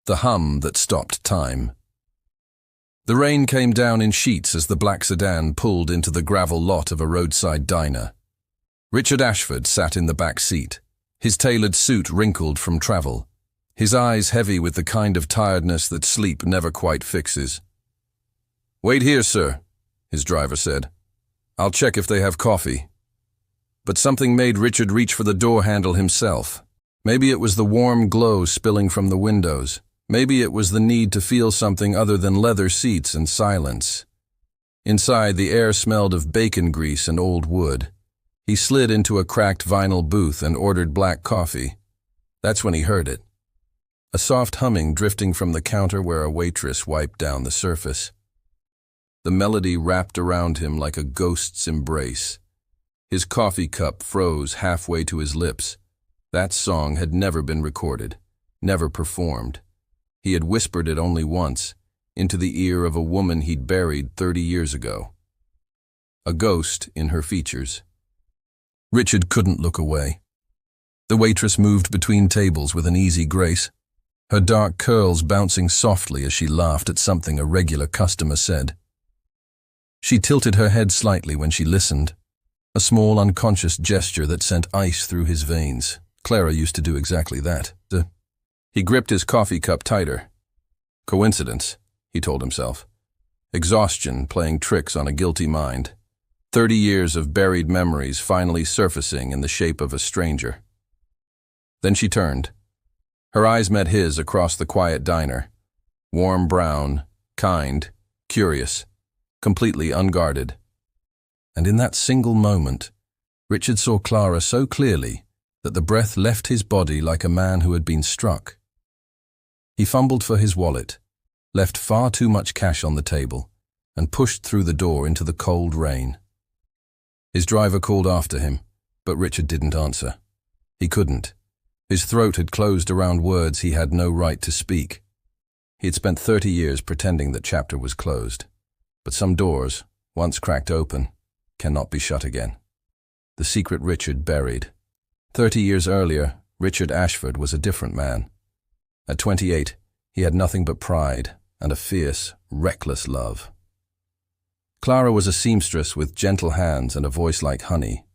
the hum that stopped time. The rain came down in sheets as the black sedan pulled into the gravel lot of a roadside diner. Richard Ashford sat in the back seat, his tailored suit wrinkled from travel, his eyes heavy with the kind of tiredness that sleep never quite fixes. "Wait here, sir," his driver said. "I'll check if they have coffee." But something made Richard reach for the door handle himself. Maybe it was the warm glow spilling from the windows. Maybe it was the need to feel something other than leather seats and silence. Inside, the air smelled of bacon grease and old wood. He slid into a cracked vinyl booth and ordered black coffee. That's when he heard it. A soft humming drifting from the counter where a waitress wiped down the surface. The melody wrapped around him like a ghost's embrace. His coffee cup froze halfway to his lips. That song had never been recorded, never performed. He had whispered it only once, into the ear of a woman he'd buried 30 years ago. A ghost in her features. Richard couldn't look away. The waitress moved between tables with an easy grace, her dark curls bouncing softly as she laughed at something a regular customer said. She tilted her head slightly when she listened, a small unconscious gesture that sent ice through his veins. Clara used to do exactly that. He gripped his coffee cup tighter. Coincidence, he told himself. Exhaustion playing tricks on a guilty mind. 30 years of buried memories finally surfacing in the shape of a stranger. Then she turned. Her eyes met his across the quiet diner. Warm brown, kind, curious, completely unguarded. And in that single moment, Richard saw Clara so clearly that the breath left his body like a man who had been struck. He fumbled for his wallet, left far too much cash on the table, and pushed through the door into the cold rain. His driver called after him, but Richard didn't answer. He couldn't. His throat had closed around words he had no right to speak. He had spent 30 years pretending that chapter was closed. But some doors, once cracked open, cannot be shut again. The secret Richard buried. 30 years earlier, Richard Ashford was a different man. At 28, he had nothing but pride and a fierce, reckless love. Clara was a seamstress with gentle hands and a voice like honey.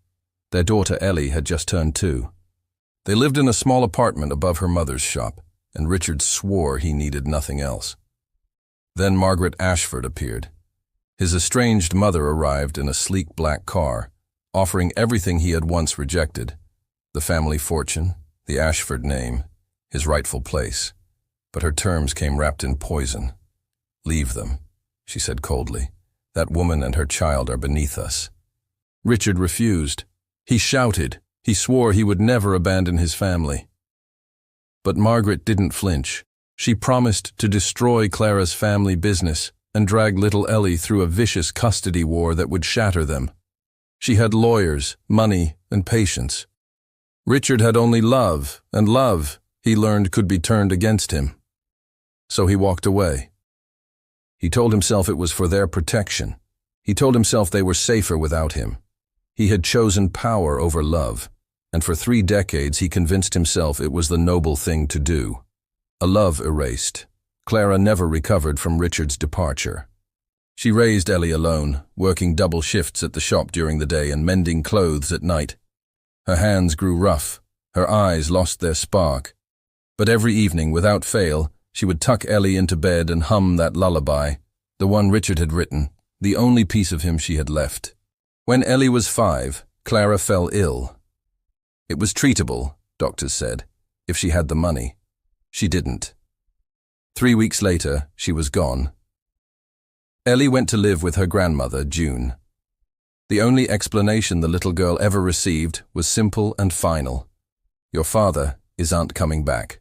Their daughter Ellie had just turned 2. They lived in a small apartment above her mother's shop, and Richard swore he needed nothing else. Then Margaret Ashford appeared. His estranged mother arrived in a sleek black car, offering everything he had once rejected: the family fortune, the Ashford name, his rightful place. But her terms came wrapped in poison. "Leave them," she said coldly. "That woman and her child are beneath us." Richard refused. He shouted. He swore he would never abandon his family. But Margaret didn't flinch. She promised to destroy Clara's family business and drag little Ellie through a vicious custody war that would shatter them. She had lawyers, money, and patience. Richard had only love, and love, he learned, could be turned against him. So he walked away. He told himself it was for their protection. He told himself they were safer without him. He had chosen power over love, and for 3 decades he convinced himself it was the noble thing to do. A love erased, Clara never recovered from Richard's departure. She raised Ellie alone, working double shifts at the shop during the day and mending clothes at night. Her hands grew rough, her eyes lost their spark. But every evening, without fail, she would tuck Ellie into bed and hum that lullaby, the one Richard had written, the only piece of him she had left. When Ellie was 5, Clara fell ill. It was treatable, doctors said, if she had the money. She didn't. 3 weeks later, she was gone. Ellie went to live with her grandmother, June. The only explanation the little girl ever received was simple and final. Your father isn't coming back.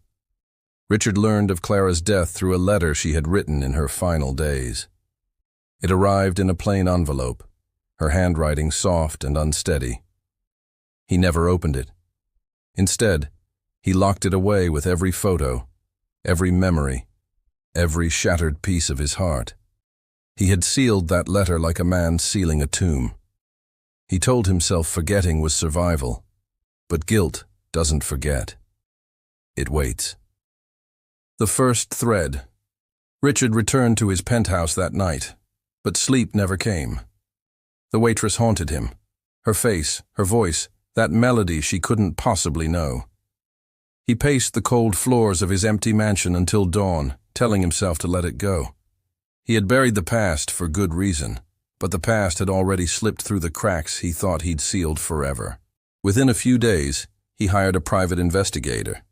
Richard learned of Clara's death through a letter she had written in her final days. It arrived in a plain envelope, her handwriting soft and unsteady. He never opened it. Instead, he locked it away with every photo, every memory, every shattered piece of his heart. He had sealed that letter like a man sealing a tomb. He told himself forgetting was survival, but guilt doesn't forget. It waits. The first thread. Richard returned to his penthouse that night, but sleep never came. The waitress haunted him. Her face, her voice, that melody she couldn't possibly know. He paced the cold floors of his empty mansion until dawn, telling himself to let it go. He had buried the past for good reason, but the past had already slipped through the cracks he thought he'd sealed forever. Within a few days, he hired a private investigator.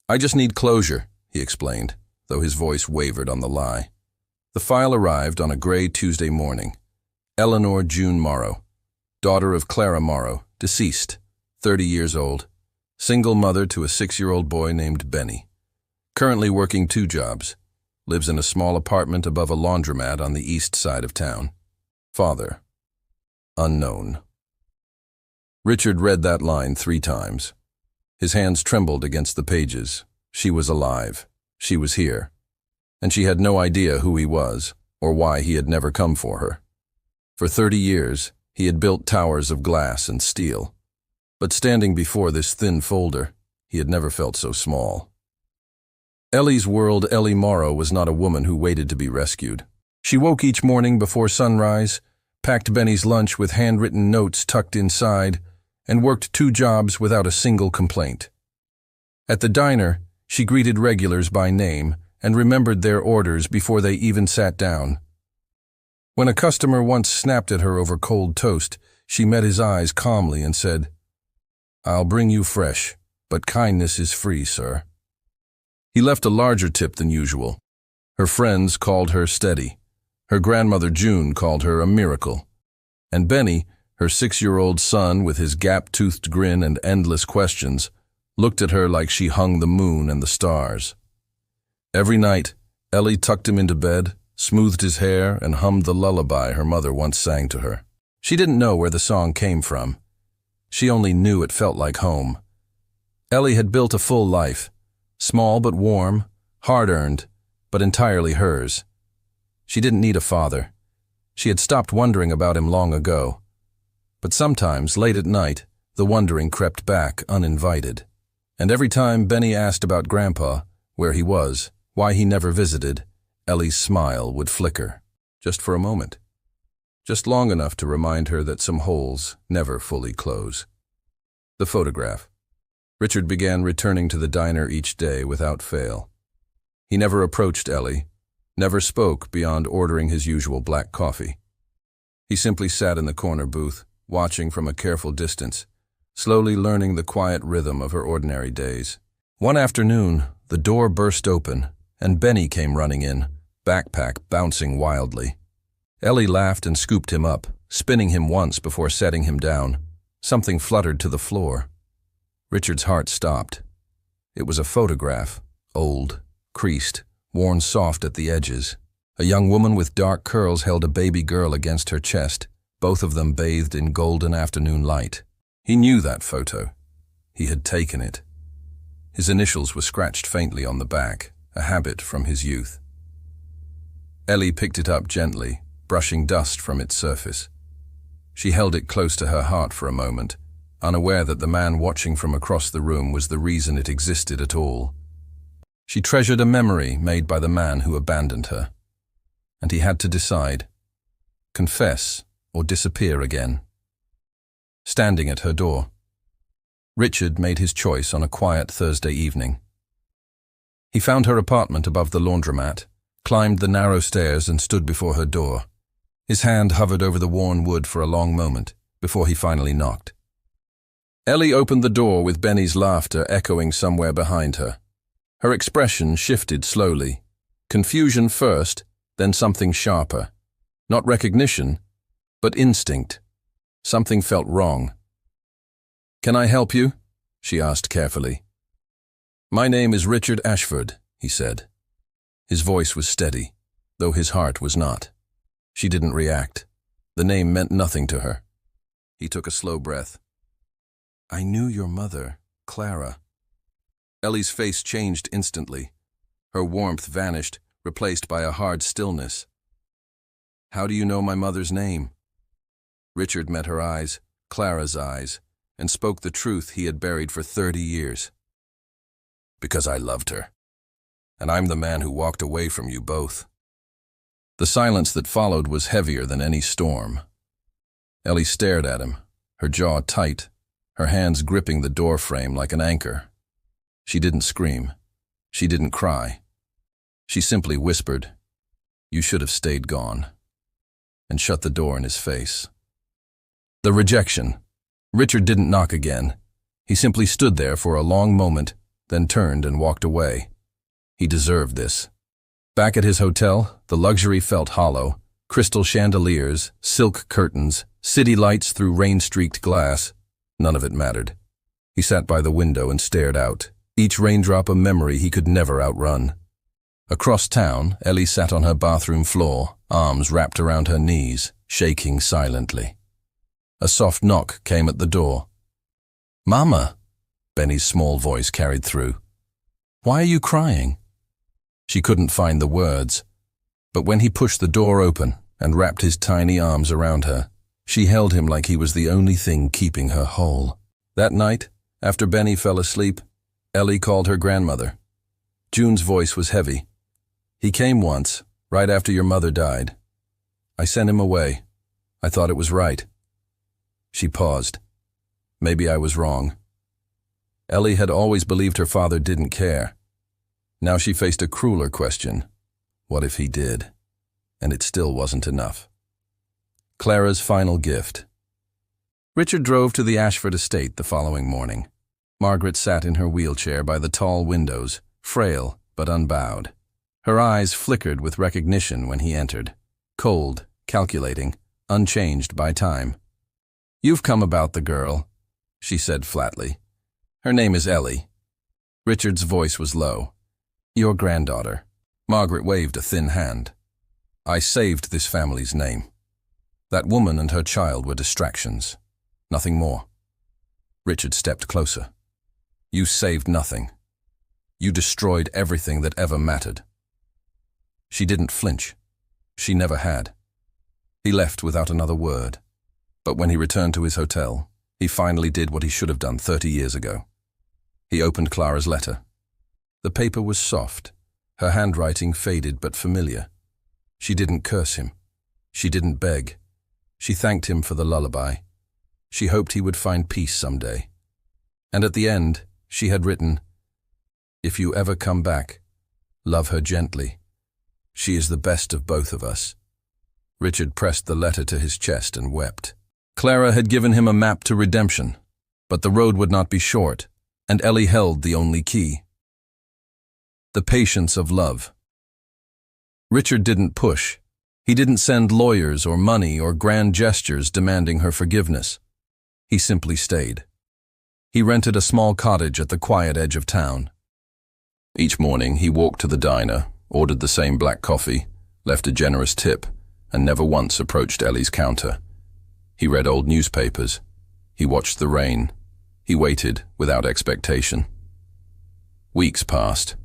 "I just need closure," he explained, though his voice wavered on the lie. The file arrived on a gray Tuesday morning. Eleanor June Morrow, daughter of Clara Morrow, deceased, 30 years old, single mother to a 6-year-old boy named Benny. Currently working 2 jobs, lives in a small apartment above a laundromat on the east side of town. Father, unknown. Richard read that line 3 times. His hands trembled against the pages. She was alive. She was here. And she had no idea who he was, or why he had never come for her. For 30 years, he had built towers of glass and steel. But standing before this thin folder, he had never felt so small. Ellie's world, Ellie Morrow, was not a woman who waited to be rescued. She woke each morning before sunrise, packed Benny's lunch with handwritten notes tucked inside, and worked 2 jobs without a single complaint. At the diner, she greeted regulars by name and remembered their orders before they even sat down. When a customer once snapped at her over cold toast, she met his eyes calmly and said, "I'll bring you fresh, but kindness is free, sir." He left a larger tip than usual. Her friends called her steady. Her grandmother June called her a miracle. And Benny, her 6-year-old son with his gap-toothed grin and endless questions, looked at her like she hung the moon and the stars. Every night, Ellie tucked him into bed, smoothed his hair, and hummed the lullaby her mother once sang to her. She didn't know where the song came from. She only knew it felt like home. Ellie had built a full life, small but warm, hard-earned, but entirely hers. She didn't need a father. She had stopped wondering about him long ago. But sometimes, late at night, the wondering crept back uninvited. And every time Benny asked about Grandpa, where he was, why he never visited, Ellie's smile would flicker, just for a moment. Just long enough to remind her that some holes never fully close. The photograph. Richard began returning to the diner each day without fail. He never approached Ellie, never spoke beyond ordering his usual black coffee. He simply sat in the corner booth, watching from a careful distance, slowly learning the quiet rhythm of her ordinary days. One afternoon, the door burst open, and Benny came running in, backpack bouncing wildly. Ellie laughed and scooped him up, spinning him once before setting him down. Something fluttered to the floor. Richard's heart stopped. It was a photograph, old, creased, worn soft at the edges. A young woman with dark curls held a baby girl against her chest, both of them bathed in golden afternoon light. He knew that photo. He had taken it. His initials were scratched faintly on the back, a habit from his youth. Ellie picked it up gently, brushing dust from its surface. She held it close to her heart for a moment, unaware that the man watching from across the room was the reason it existed at all. She treasured a memory made by the man who abandoned her. And he had to decide, confess or disappear again. Standing at her door, Richard made his choice on a quiet Thursday evening. He found her apartment above the laundromat, climbed the narrow stairs and stood before her door. His hand hovered over the worn wood for a long moment, before he finally knocked. Ellie opened the door with Benny's laughter echoing somewhere behind her. Her expression shifted slowly. Confusion first, then something sharper. Not recognition, but instinct. Something felt wrong. "Can I help you?" she asked carefully. "My name is Richard Ashford," he said. His voice was steady, though his heart was not. She didn't react. The name meant nothing to her. He took a slow breath. "I knew your mother, Clara." Ellie's face changed instantly. Her warmth vanished, replaced by a hard stillness. "How do you know my mother's name?" Richard met her eyes, Clara's eyes, and spoke the truth he had buried for 30 years. "Because I loved her." and I'm the man who walked away from you both." The silence that followed was heavier than any storm. Ellie stared at him, her jaw tight, her hands gripping the door frame like an anchor. She didn't scream. She didn't cry. She simply whispered, "You should have stayed gone," and shut the door in his face. The rejection. Richard didn't knock again. He simply stood there for a long moment, then turned and walked away. He deserved this. Back at his hotel, the luxury felt hollow. Crystal chandeliers, silk curtains, city lights through rain-streaked glass. None of it mattered. He sat by the window and stared out, each raindrop a memory he could never outrun. Across town, Ellie sat on her bathroom floor, arms wrapped around her knees, shaking silently. A soft knock came at the door. "Mama," Benny's small voice carried through. "Why are you crying?" She couldn't find the words, but when he pushed the door open and wrapped his tiny arms around her, she held him like he was the only thing keeping her whole. That night, after Benny fell asleep, Ellie called her grandmother. June's voice was heavy. "He came once, right after your mother died. I sent him away. I thought it was right." She paused. "Maybe I was wrong." Ellie had always believed her father didn't care. Now she faced a crueler question. What if he did? And it still wasn't enough. Clara's final gift. Richard drove to the Ashford estate the following morning. Margaret sat in her wheelchair by the tall windows, frail but unbowed. Her eyes flickered with recognition when he entered, cold, calculating, unchanged by time. "You've come about the girl," she said flatly. "Her name is Ellie." Richard's voice was low. "Your granddaughter." Margaret waved a thin hand. "I saved this family's name. That woman and her child were distractions. Nothing more." Richard stepped closer. "You saved nothing. You destroyed everything that ever mattered." She didn't flinch. She never had. He left without another word. But when he returned to his hotel, he finally did what he should have done 30 years ago. He opened Clara's letter. The paper was soft, her handwriting faded but familiar. She didn't curse him. She didn't beg. She thanked him for the lullaby. She hoped he would find peace someday. And at the end, she had written, "If you ever come back, love her gently. She is the best of both of us." Richard pressed the letter to his chest and wept. Clara had given him a map to redemption, but the road would not be short, and Ellie held the only key. The patience of love. Richard didn't push. He didn't send lawyers or money or grand gestures demanding her forgiveness. He simply stayed. He rented a small cottage at the quiet edge of town. Each morning he walked to the diner, ordered the same black coffee, left a generous tip, and never once approached Ellie's counter. He read old newspapers. He watched the rain. He waited without expectation. Weeks passed.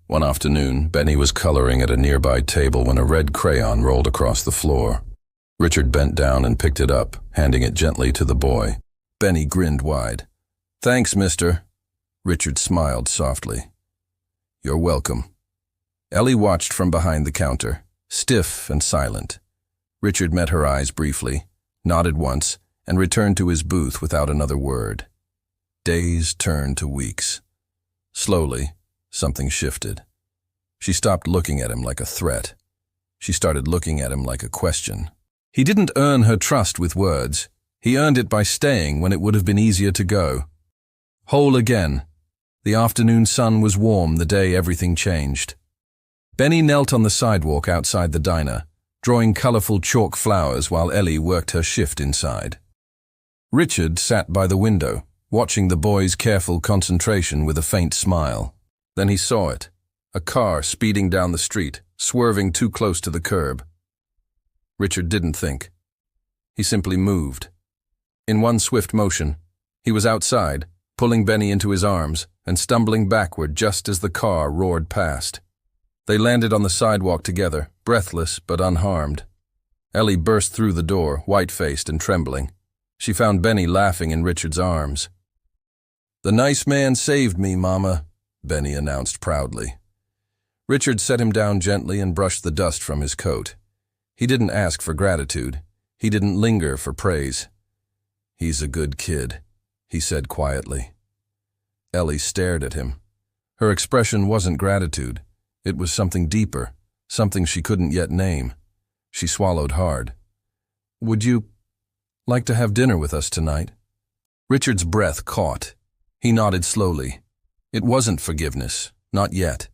One afternoon, Benny was coloring at a nearby table when a red crayon rolled across the floor. Richard bent down and picked it up, handing it gently to the boy. Benny grinned wide. "Thanks, mister." Richard smiled softly. "You're welcome." Ellie watched from behind the counter, stiff and silent. Richard met her eyes briefly, nodded once, and returned to his booth without another word. Days turned to weeks. Slowly, something shifted. She stopped looking at him like a threat. She started looking at him like a question. He didn't earn her trust with words. He earned it by staying when it would have been easier to go. Whole again. The afternoon sun was warm the day everything changed. Benny knelt on the sidewalk outside the diner, drawing colorful chalk flowers while Ellie worked her shift inside. Richard sat by the window, watching the boy's careful concentration with a faint smile. Then he saw it, a car speeding down the street, swerving too close to the curb. Richard didn't think. He simply moved. In one swift motion, he was outside, pulling Benny into his arms and stumbling backward just as the car roared past. They landed on the sidewalk together, breathless but unharmed. Ellie burst through the door, white-faced and trembling. She found Benny laughing in Richard's arms. "The nice man saved me, Mama," Benny announced proudly. Richard set him down gently and brushed the dust from his coat. He didn't ask for gratitude. He didn't linger for praise. "He's a good kid," he said quietly. Ellie stared at him. Her expression wasn't gratitude. It was something deeper, something she couldn't yet name. She swallowed hard. "Would you like to have dinner with us tonight?" Richard's breath caught. He nodded slowly. It wasn't forgiveness, not yet,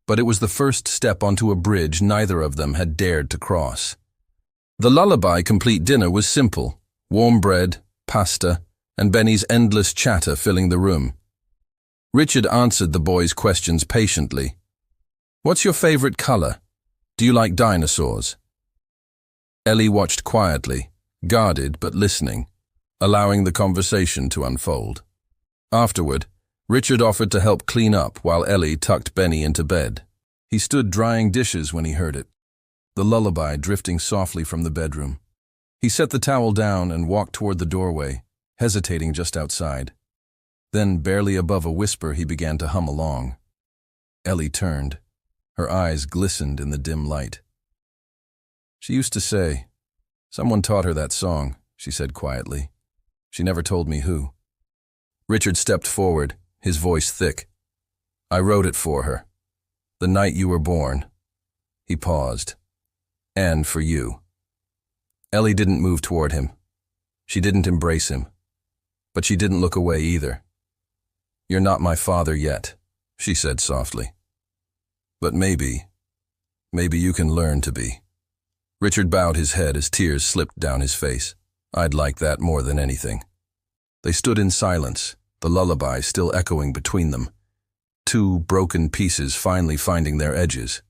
but it was the first step onto a bridge neither of them had dared to cross. The lullaby complete dinner was simple: warm bread, pasta, and Benny's endless chatter filling the room. Richard answered the boy's questions patiently. "What's your favorite color? Do you like dinosaurs?" Ellie watched quietly, guarded but listening, allowing the conversation to unfold. Afterward, Richard offered to help clean up while Ellie tucked Benny into bed. He stood drying dishes when he heard it, the lullaby drifting softly from the bedroom. He set the towel down and walked toward the doorway, hesitating just outside. Then, barely above a whisper, he began to hum along. Ellie turned. Her eyes glistened in the dim light. "She used to say, someone taught her that song," she said quietly. "She never told me who." Richard stepped forward, his voice thick. "I wrote it for her. The night you were born." He paused. "And for you." Ellie didn't move toward him. She didn't embrace him. But she didn't look away either. "You're not my father yet," she said softly. "But maybe you can learn to be." Richard bowed his head as tears slipped down his face. "I'd like that more than anything." They stood in silence, the lullaby still echoing between them, two broken pieces finally finding their edges.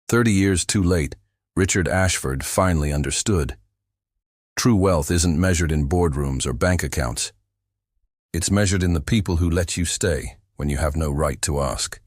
30 years too late, Richard Ashford finally understood. True wealth isn't measured in boardrooms or bank accounts. It's measured in the people who let you stay when you have no right to ask.